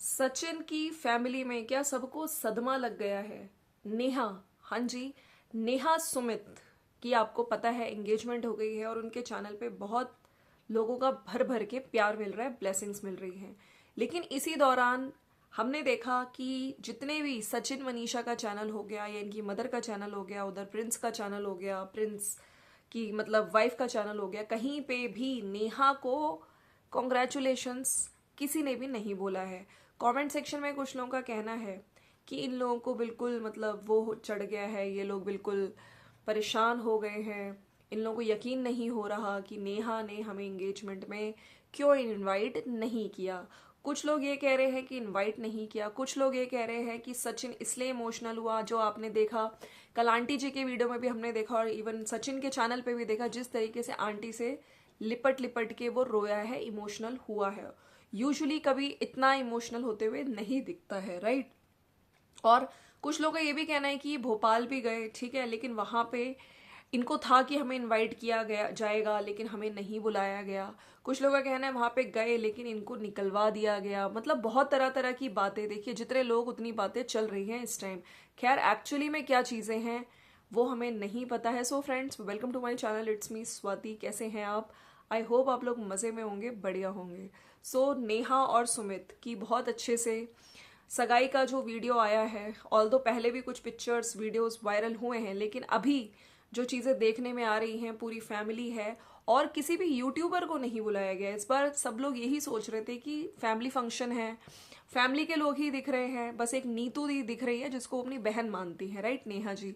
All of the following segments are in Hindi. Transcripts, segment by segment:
सचिन की फैमिली में क्या सबको सदमा लग गया है। नेहा, हाँ जी, नेहा सुमित की आपको पता है एंगेजमेंट हो गई है और उनके चैनल पे बहुत लोगों का भर भर के प्यार मिल रहा है, ब्लेसिंग्स मिल रही हैं। लेकिन इसी दौरान हमने देखा कि जितने भी सचिन मनीषा का चैनल हो गया या इनकी मदर का चैनल हो गया, उधर प्रिंस का चैनल हो गया, प्रिंस की मतलब वाइफ का चैनल हो गया, कहीं पे भी नेहा को कॉन्ग्रेचुलेशंस किसी ने भी नहीं बोला है। कमेंट सेक्शन में कुछ लोगों का कहना है कि इन लोगों को बिल्कुल मतलब वो चढ़ गया है, ये लोग बिल्कुल परेशान हो गए हैं, इन लोगों को यकीन नहीं हो रहा कि नेहा ने हमें एंगेजमेंट में क्यों इनवाइट नहीं किया। कुछ लोग ये कह रहे हैं कि इनवाइट नहीं किया, कुछ लोग ये कह रहे हैं कि सचिन इसलिए इमोशनल हुआ। जो आपने देखा कल आंटी जी के वीडियो में भी हमने देखा और इवन सचिन के चैनल पे भी देखा, जिस तरीके से आंटी से लिपट लिपट के वो रोया है, इमोशनल हुआ है। यूजुअली कभी इतना इमोशनल होते हुए नहीं दिखता है, राइट। और कुछ लोगों का ये भी कहना है कि भोपाल भी गए, ठीक है, लेकिन वहां पे इनको था कि हमें इनवाइट किया गया जाएगा लेकिन हमें नहीं बुलाया गया। कुछ लोगों का कहना है वहां पे गए लेकिन इनको निकलवा दिया गया। मतलब बहुत तरह तरह की बातें, देखिए जितने लोग उतनी बातें चल रही हैं इस टाइम। खैर एक्चुअली में क्या चीजें हैं वो हमें नहीं पता है। So friends, welcome to my channel, it's me Swati. कैसे हैं आप? आई होप आप लोग मजे में होंगे, बढ़िया होंगे। सो नेहा और सुमित की बहुत अच्छे से सगाई का जो वीडियो आया है, ऑल्दो पहले भी कुछ पिक्चर्स वीडियोस वायरल हुए हैं, लेकिन अभी जो चीजें देखने में आ रही हैं, पूरी फैमिली है और किसी भी यूट्यूबर को नहीं बुलाया गया। इस बार सब लोग यही सोच रहे थे कि फैमिली फंक्शन है, फैमिली के लोग ही दिख रहे हैं, बस एक नीतू दी दिख रही है जिसको अपनी बहन मानती है, राइट, नेहा जी।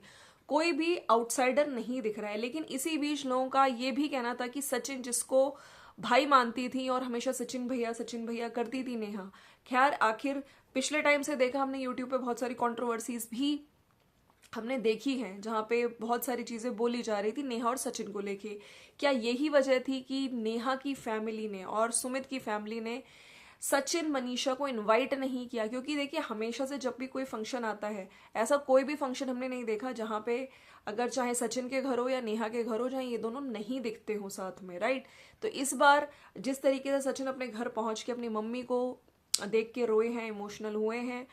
कोई भी आउटसाइडर नहीं दिख रहा है। लेकिन इसी बीच लोगों का ये भी कहना था कि सचिन जिसको भाई मानती थी और हमेशा सचिन भैया करती थी नेहा। खैर आखिर पिछले टाइम से देखा हमने यूट्यूब पे बहुत सारी कंट्रोवर्सीज भी हमने देखी हैं, जहाँ पे बहुत सारी चीजें बोली जा रही थी नेहा और सचिन को लेके। क्या यही वजह थी कि नेहा की फैमिली ने और सुमित की फैमिली ने सचिन मनीषा को इनवाइट नहीं किया? क्योंकि देखिए हमेशा से जब भी कोई फंक्शन आता है, ऐसा कोई भी फंक्शन हमने नहीं देखा जहाँ पे अगर चाहे सचिन के घर हो या नेहा के घर हो, जहाँ ये दोनों नहीं दिखते हो साथ में, राइट। तो इस बार जिस तरीके से सचिन अपने घर पहुंच के अपनी मम्मी को देख के रोए हैं, इमोशनल हुए हैं,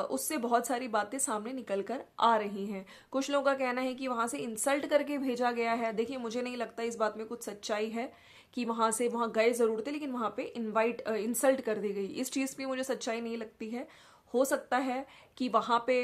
उससे बहुत सारी बातें सामने निकल कर आ रही हैं। कुछ लोगों का कहना है कि वहां से इंसल्ट करके भेजा गया है। देखिए मुझे नहीं लगता इस बात में कुछ सच्चाई है कि वहां गए जरूर थे लेकिन वहां पे इंसल्ट कर दी गई, इस चीज की मुझे सच्चाई नहीं लगती है। हो सकता है कि वहां पे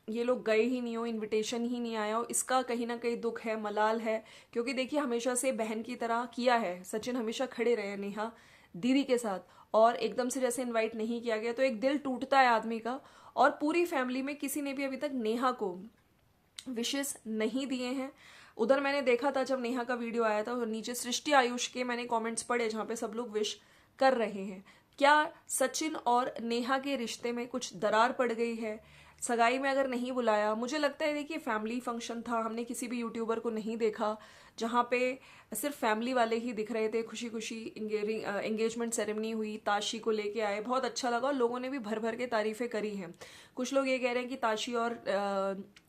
ये लोग गए ही नहीं हो, इनविटेशन ही नहीं आया हो, इसका कहीं ना कहीं दुख है, मलाल है। क्योंकि देखिए हमेशा से बहन की तरह किया है सचिन, हमेशा खड़े रहे नेहा दीदी के साथ, और एकदम से जैसे इनवाइट नहीं किया गया तो एक दिल टूटता है आदमी का। और पूरी फैमिली में किसी ने भी अभी तक नेहा को विशेष नहीं दिए हैं। उधर मैंने देखा था जब नेहा का वीडियो आया था, और नीचे सृष्टि आयुष के मैंने कमेंट्स पढ़े जहां पे सब लोग विश कर रहे हैं। क्या सचिन और नेहा के रिश्ते में कुछ दरार पड़ गई है? सगाई में अगर नहीं बुलाया, मुझे लगता है देखिए फैमिली फंक्शन था, हमने किसी भी यूट्यूबर को नहीं देखा जहाँ पे सिर्फ फैमिली वाले ही दिख रहे थे। खुशी खुशी एंगेजमेंट सेरेमनी हुई, ताशी को लेके आए, बहुत अच्छा लगा और लोगों ने भी भर भर के तारीफें करी हैं। कुछ लोग ये कह रहे हैं कि ताशी और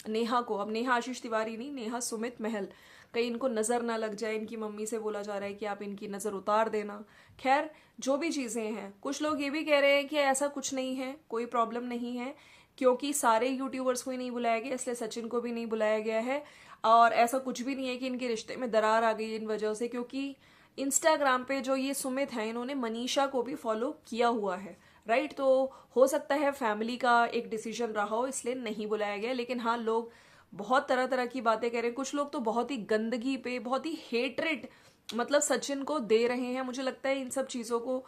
नेहा को, अब नेहा आशीष तिवारी नहीं, नेहा सुमित महल, कहीं इनको नजर ना लग जाए। इनकी मम्मी से बोला जा रहा है कि आप इनकी नजर उतार देना। खैर जो भी चीजें हैं, कुछ लोग ये भी कह रहे हैं कि ऐसा कुछ नहीं है, कोई प्रॉब्लम नहीं है, क्योंकि सारे यूट्यूबर्स को ही नहीं बुलाया गया इसलिए सचिन को भी नहीं बुलाया गया है। और ऐसा कुछ भी नहीं है कि इनके रिश्ते में दरार आ गई इन वजह से, क्योंकि इंस्टाग्राम पे जो ये सुमित है इन्होंने मनीषा को भी फॉलो किया हुआ है, राइट। तो हो सकता है फैमिली का एक डिसीजन रहा हो इसलिए नहीं बुलाया गया। लेकिन हाँ, लोग बहुत तरह तरह की बातें कह रहे हैं। कुछ लोग तो बहुत ही गंदगी पे, बहुत ही हेट्रेड मतलब सचिन को दे रहे हैं। मुझे लगता है इन सब चीजों को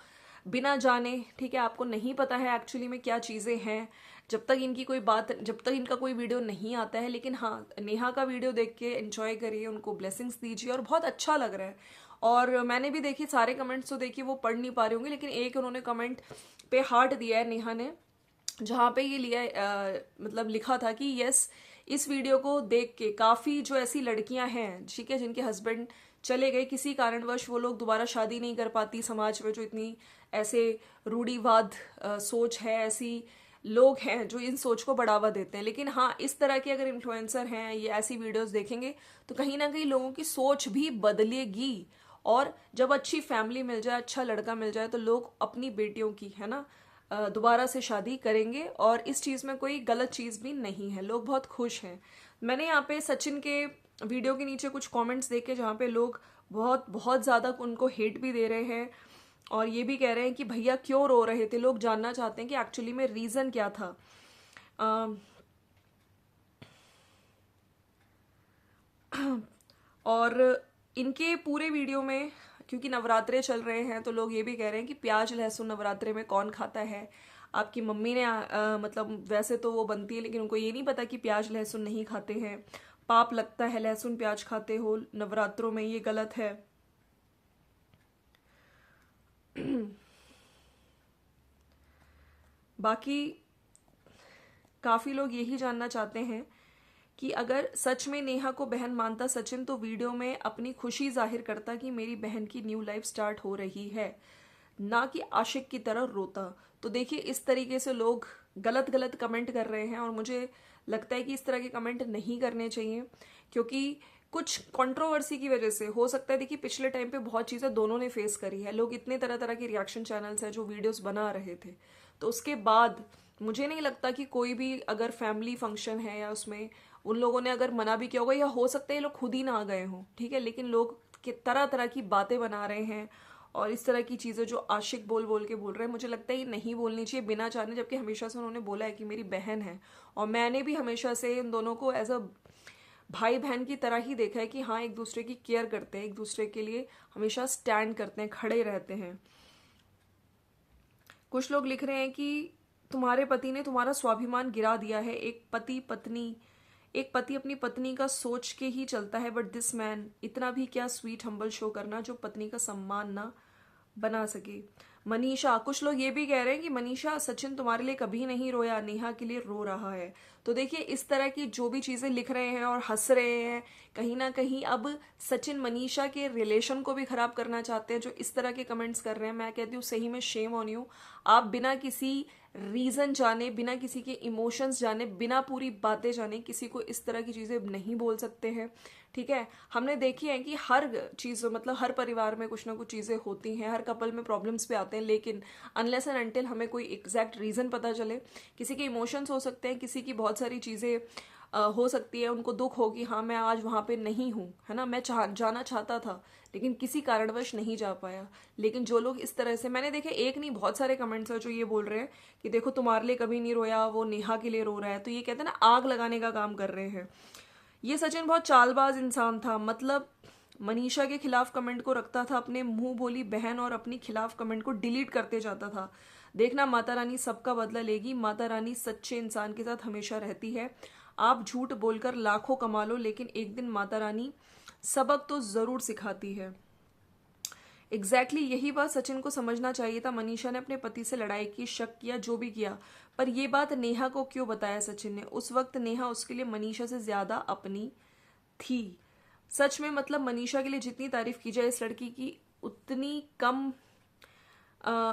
बिना जाने, ठीक है, आपको नहीं पता है एक्चुअली में क्या चीजें हैं जब तक इनकी कोई बात, जब तक इनका कोई वीडियो नहीं आता है। लेकिन हाँ, नेहा का वीडियो देख के एंजॉय करिए, उनको ब्लेसिंग्स दीजिए और बहुत अच्छा लग रहा है। और मैंने भी देखी, सारे कमेंट्स तो देखिए वो पढ़ नहीं पा रही होंगे, लेकिन एक उन्होंने कमेंट पे हार्ट दिया है नेहा ने, जहाँ पे ये लिया मतलब लिखा था कि यस, इस वीडियो को देख के काफी जो ऐसी लड़कियां हैं, ठीक है, जिनके हस्बैंड चले गए किसी कारणवश, वो लोग दोबारा शादी नहीं कर पाती, समाज में जो इतनी ऐसे रूढ़िवाद सोच है, ऐसी लोग हैं जो इन सोच को बढ़ावा देते हैं। लेकिन हाँ, इस तरह के अगर इन्फ्लुएंसर हैं, ये ऐसी वीडियोस देखेंगे तो कहीं ना कहीं लोगों की सोच भी बदलेगी। और जब अच्छी फैमिली मिल जाए, अच्छा लड़का मिल जाए, तो लोग अपनी बेटियों की, है ना, दोबारा से शादी करेंगे और इस चीज़ में कोई गलत चीज़ भी नहीं है, लोग बहुत खुश हैं। मैंने यहाँ पे सचिन के वीडियो के नीचे कुछ कमेंट्स देखे जहाँ पे लोग बहुत बहुत ज़्यादा उनको हेट भी दे रहे हैं और ये भी कह रहे हैं कि भैया क्यों रो रहे थे। लोग जानना चाहते हैं कि एक्चुअली में रीज़न क्या था। और इनके पूरे वीडियो में, क्योंकि नवरात्रे चल रहे हैं, तो लोग ये भी कह रहे हैं कि प्याज लहसुन नवरात्रे में कौन खाता है। आपकी मम्मी ने मतलब वैसे तो वो बनती है, लेकिन उनको ये नहीं पता कि प्याज लहसुन नहीं खाते हैं, पाप लगता है लहसुन प्याज खाते हो नवरात्रों में, ये गलत है। बाकी काफ़ी लोग यही जानना चाहते हैं कि अगर सच में नेहा को बहन मानता सचिन तो वीडियो में अपनी खुशी जाहिर करता कि मेरी बहन की न्यू लाइफ स्टार्ट हो रही है, ना कि आशिक की तरह रोता। तो देखिए, इस तरीके से लोग गलत गलत कमेंट कर रहे हैं और मुझे लगता है कि इस तरह के कमेंट नहीं करने चाहिए, क्योंकि कुछ कंट्रोवर्सी की वजह से हो सकता है। देखिए, पिछले टाइम पे बहुत चीज़ें दोनों ने फेस करी है, लोग इतने तरह तरह के रिएक्शन चैनल्स हैं जो वीडियोस बना रहे थे, तो उसके बाद मुझे नहीं लगता कि कोई भी अगर फैमिली फंक्शन है या उसमें उन लोगों ने अगर मना भी किया होगा, या हो सकता है ये लोग खुद ही ना आ गए हों, ठीक है, लेकिन लोग के तरह तरह की बातें बना रहे हैं और इस तरह की चीज़ें जो आशिक बोल बोल के बोल रहे हैं, मुझे लगता है ये नहीं बोलनी चाहिए बिना चाहने, जबकि हमेशा से उन्होंने बोला है कि मेरी बहन है और मैंने भी हमेशा से इन दोनों को एज अ भाई बहन की तरह ही देखा है कि हाँ, एक दूसरे की केयर करते हैं, एक दूसरे के लिए हमेशा स्टैंड करते हैं, खड़े रहते हैं। कुछ लोग लिख रहे हैं कि तुम्हारे पति ने तुम्हारा स्वाभिमान गिरा दिया है। एक पति अपनी पत्नी का सोच के ही चलता है, बट दिस मैन इतना भी क्या स्वीट हम्बल शो करना जो पत्नी का सम्मान ना बना सके। मनीषा, कुछ लोग ये भी कह रहे हैं कि मनीषा सचिन तुम्हारे लिए कभी नहीं रोया, नेहा के लिए रो रहा है। तो देखिए, इस तरह की जो भी चीजें लिख रहे हैं और हंस रहे हैं, कहीं ना कहीं अब सचिन मनीषा के रिलेशन को भी खराब करना चाहते हैं। जो इस तरह के कमेंट्स कर रहे हैं, मैं कहती हूँ सही में शेम ऑन यू। आप बिना किसी रीजन जाने, बिना किसी के इमोशंस जाने, बिना पूरी बातें जाने किसी को इस तरह की चीजें नहीं बोल सकते हैं, ठीक है। हमने देखी है कि हर चीज, मतलब हर परिवार में कुछ ना कुछ चीजें होती हैं, हर कपल में प्रॉब्लम्स भी आते हैं, लेकिन अनलेस एंड अनटिल हमें कोई एग्जैक्ट रीजन पता चले, किसी के इमोशंस हो सकते हैं, किसी की बहुत सारी चीजें हो सकती है, उनको दुख हो कि हाँ मैं आज वहां पे नहीं हूँ, है ना, मैं जाना चाहता था लेकिन किसी कारणवश नहीं जा पाया। लेकिन जो लोग इस तरह से, मैंने देखे एक नहीं बहुत सारे कमेंट्स हैं जो ये बोल रहे हैं कि देखो तुम्हारे लिए कभी नहीं रोया, वो नेहा के लिए रो रहा है, तो ये कहते हैं ना आग लगाने का काम कर रहे हैं। ये सचिन बहुत चालबाज इंसान था, मतलब मनीषा के खिलाफ कमेंट को रखता था अपने मुंह बोली बहन और अपनी खिलाफ कमेंट को डिलीट करते जाता था। देखना माता रानी सबका बदला लेगी, माता रानी सच्चे इंसान के साथ हमेशा रहती है। आप झूठ बोलकर लाखों कमा लो, लेकिन एक दिन माता रानी सबक तो जरूर सिखाती है। एग्जैक्टली यही बात सचिन को समझना चाहिए था। मनीषा ने अपने पति से लड़ाई की, शक किया, जो भी किया, पर यह बात नेहा को क्यों बताया सचिन ने? उस वक्त नेहा उसके लिए मनीषा से ज्यादा अपनी थी। सच में, मतलब मनीषा के लिए जितनी तारीफ की जाए इस लड़की की उतनी कम।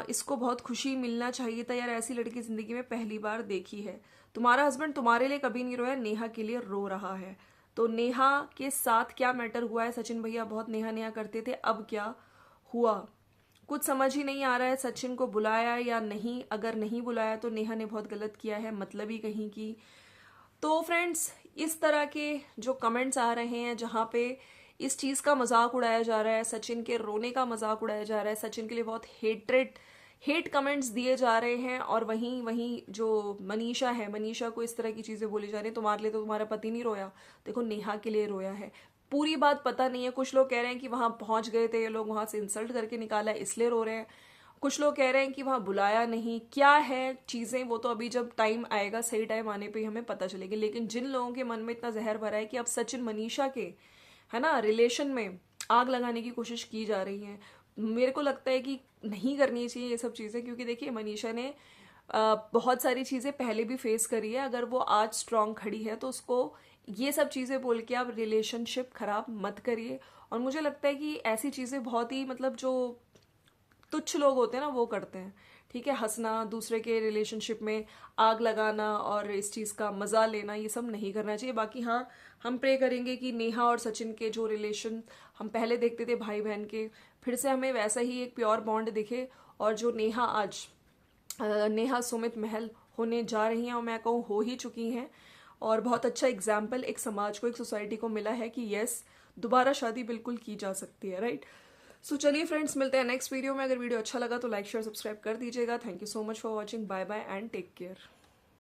इसको बहुत खुशी मिलना चाहिए था यार, ऐसी लड़की जिंदगी में पहली बार देखी है। तुम्हारा हस्बैंड तुम्हारे लिए कभी नहीं रोया, नेहा के लिए रो रहा है। तो नेहा के साथ क्या मैटर हुआ है? सचिन भैया बहुत नेहा नेहा करते थे, अब क्या हुआ कुछ समझ ही नहीं आ रहा है। सचिन को बुलाया या नहीं? अगर नहीं बुलाया तो नेहा ने बहुत गलत किया है, मतलब ही कहीं की। तो फ्रेंड्स, इस तरह के जो कमेंट्स आ रहे हैं जहाँ पे इस चीज का मजाक उड़ाया जा रहा है, सचिन के रोने का मजाक उड़ाया जा रहा है, सचिन के लिए बहुत हेट कमेंट्स दिए जा रहे हैं, और वहीं वहीं जो मनीषा है, मनीषा को इस तरह की चीजें बोली जा रही है, तुम्हारे लिए तो तुम्हारा पति नहीं रोया, देखो नेहा के लिए रोया है। पूरी बात पता नहीं है। कुछ लोग कह रहे हैं कि वहां पहुंच गए थे ये लोग, वहां से इंसल्ट करके निकाला है इसलिए रो रहे हैं। कुछ लोग कह रहे हैं कि वहां बुलाया नहीं। क्या है चीजें, वो तो अभी जब टाइम आएगा, सही टाइम आने पे ही हमें पता चलेगी। लेकिन जिन लोगों के मन में इतना जहर भरा है कि अब सचिन मनीषा के, है ना, रिलेशन में आग लगाने की कोशिश की जा रही है, मेरे को लगता है कि नहीं करनी चाहिए ये सब चीजें। क्योंकि देखिए, मनीषा ने बहुत सारी चीजें पहले भी फेस करी है। अगर वो आज स्ट्रांग खड़ी है तो उसको ये सब चीजें बोल के आप रिलेशनशिप खराब मत करिए। और मुझे लगता है कि ऐसी चीजें बहुत ही, मतलब जो तुच्छ लोग होते हैं ना, वो करते हैं, ठीक है। हंसना, दूसरे के रिलेशनशिप में आग लगाना और इस चीज का मजा लेना, ये सब नहीं करना चाहिए। बाकी हाँ, हम प्रे करेंगे कि नेहा और सचिन के जो रिलेशन हम पहले देखते थे भाई बहन के, फिर से हमें वैसा ही एक प्योर बॉन्ड दिखे, और जो नेहा आज नेहा सुमित महल होने जा रही हैं, और मैं कहूँ हो ही चुकी हैं। और बहुत अच्छा एग्जाम्पल एक समाज को, एक सोसाइटी को मिला है कि यस, दोबारा शादी बिल्कुल की जा सकती है, राइट। सो चलिए फ्रेंड्स, मिलते हैं नेक्स्ट वीडियो में। अगर वीडियो अच्छा लगा तो लाइक शेयर सब्सक्राइब कर दीजिएगा। Thank you so much for watching. Bye bye and take care.